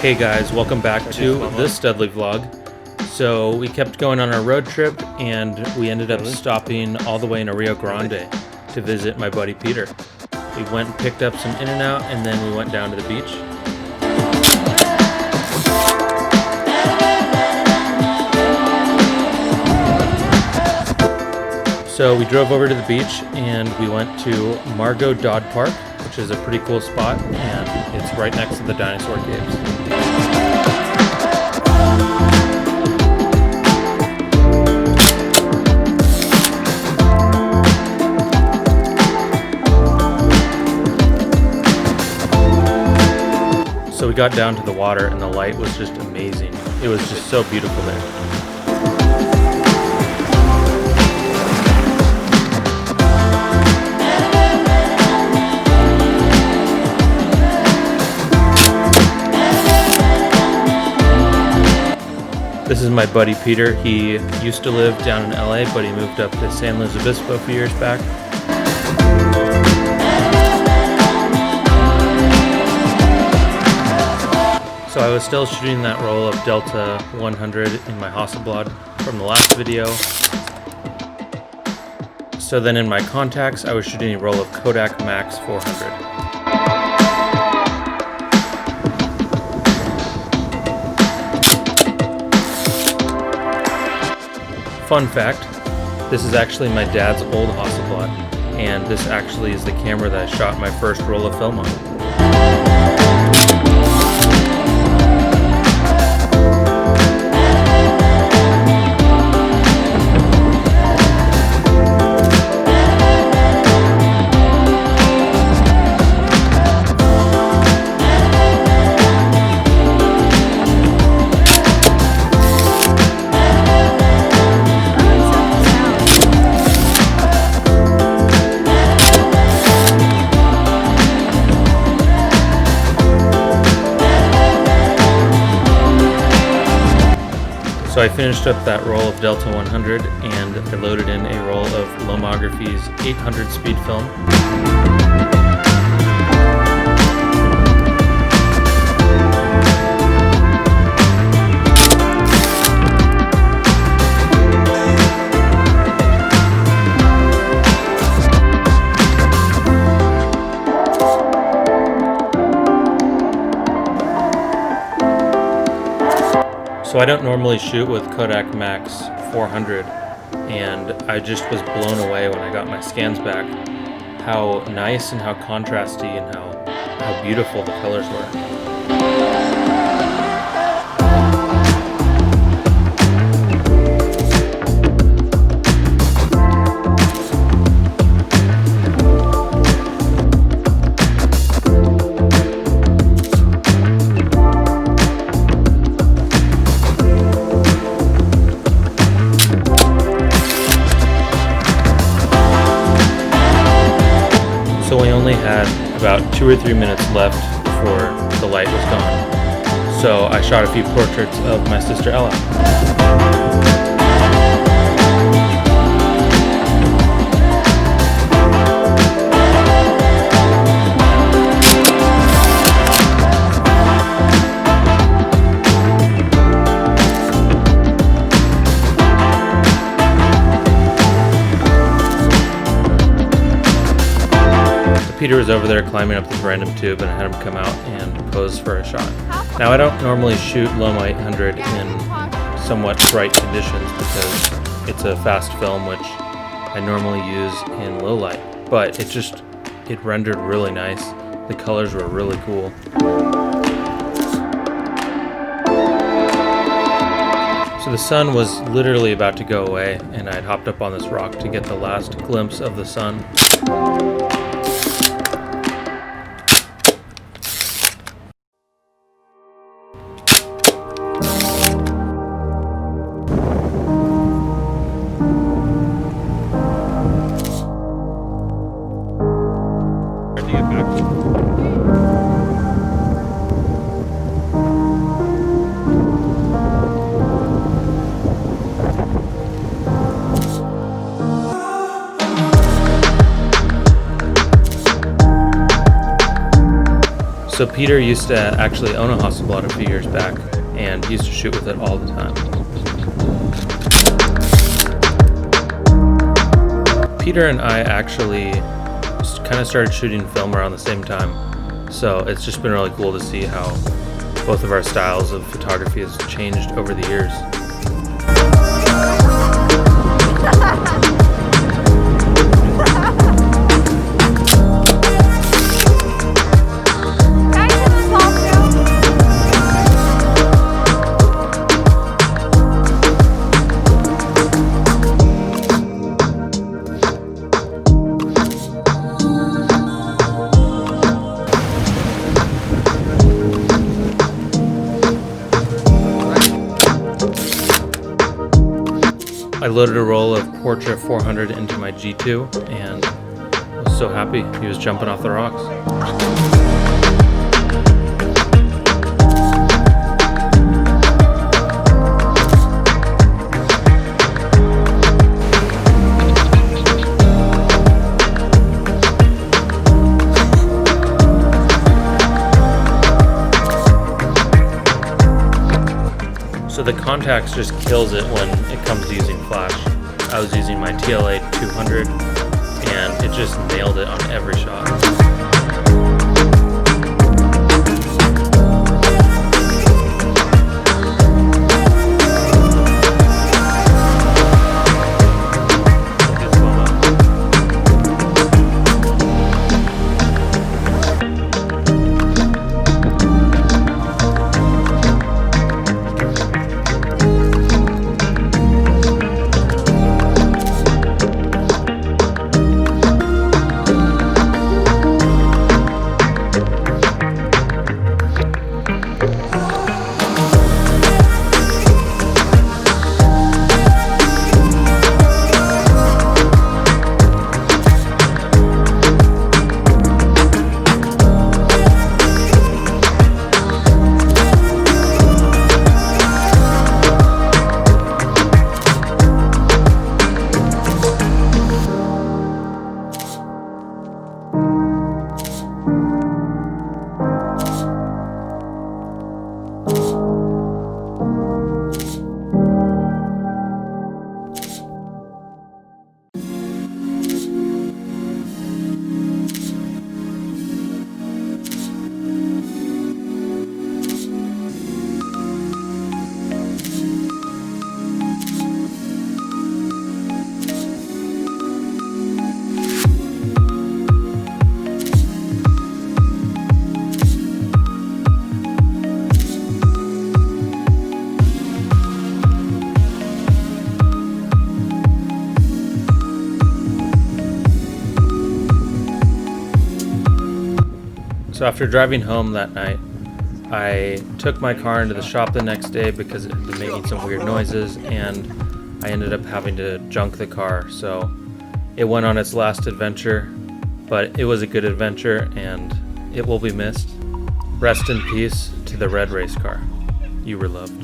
Hey guys, welcome back to this Studley vlog. So we kept going on our road trip and we ended up stopping all the way in Rio Grande to visit my buddy Peter. We went and picked up some In-N-Out and then we went down to the beach. So we drove over to the beach and we went to Margot Dodd Park, which is a pretty cool spot, and it's right next to the dinosaur caves. So we got down to the water and the light was just amazing. It was just so beautiful there. This is my buddy Peter. He used to live down in LA, but he moved up to San Luis Obispo a few years back. So I was still shooting that roll of Delta 100 in my Hasselblad from the last video. So then in my Contax, I was shooting a roll of Kodak Max 400. Fun fact, this is actually my dad's old Hasselblad, and this actually is the camera that I shot my first roll of film on. So I finished up that roll of Delta 100 and I loaded in a roll of Lomography's 800 speed film. So I don't normally shoot with Kodak Max 400, and I just was blown away when I got my scans back, how nice and how contrasty and how beautiful the colors were. So we only had about 2 or 3 minutes left before the light was gone. So I shot a few portraits of my sister Ella. Peter was over there climbing up this random tube and I had him come out and pose for a shot. Now I don't normally shoot Loma 800 in somewhat bright conditions because it's a fast film which I normally use in low light, but it rendered really nice. The colors were really cool. So the sun was literally about to go away and I had hopped up on this rock to get the last glimpse of the sun. So Peter used to actually own a Hasselblad a few years back and used to shoot with it all the time. Peter and I actually kind of started shooting film around the same time, so it's just been really cool to see how both of our styles of photography has changed over the years. I loaded a roll of Portra 400 into my G2 and was so happy. He was jumping off the rocks. So the Contax just kills it when it comes to using flash. I was using my TLA 200 and it just nailed it on every shot. So after driving home that night, I took my car into the shop the next day because it had been making some weird noises, and I ended up having to junk the car. So it went on its last adventure, but it was a good adventure and it will be missed. Rest in peace to the red race car. You were loved.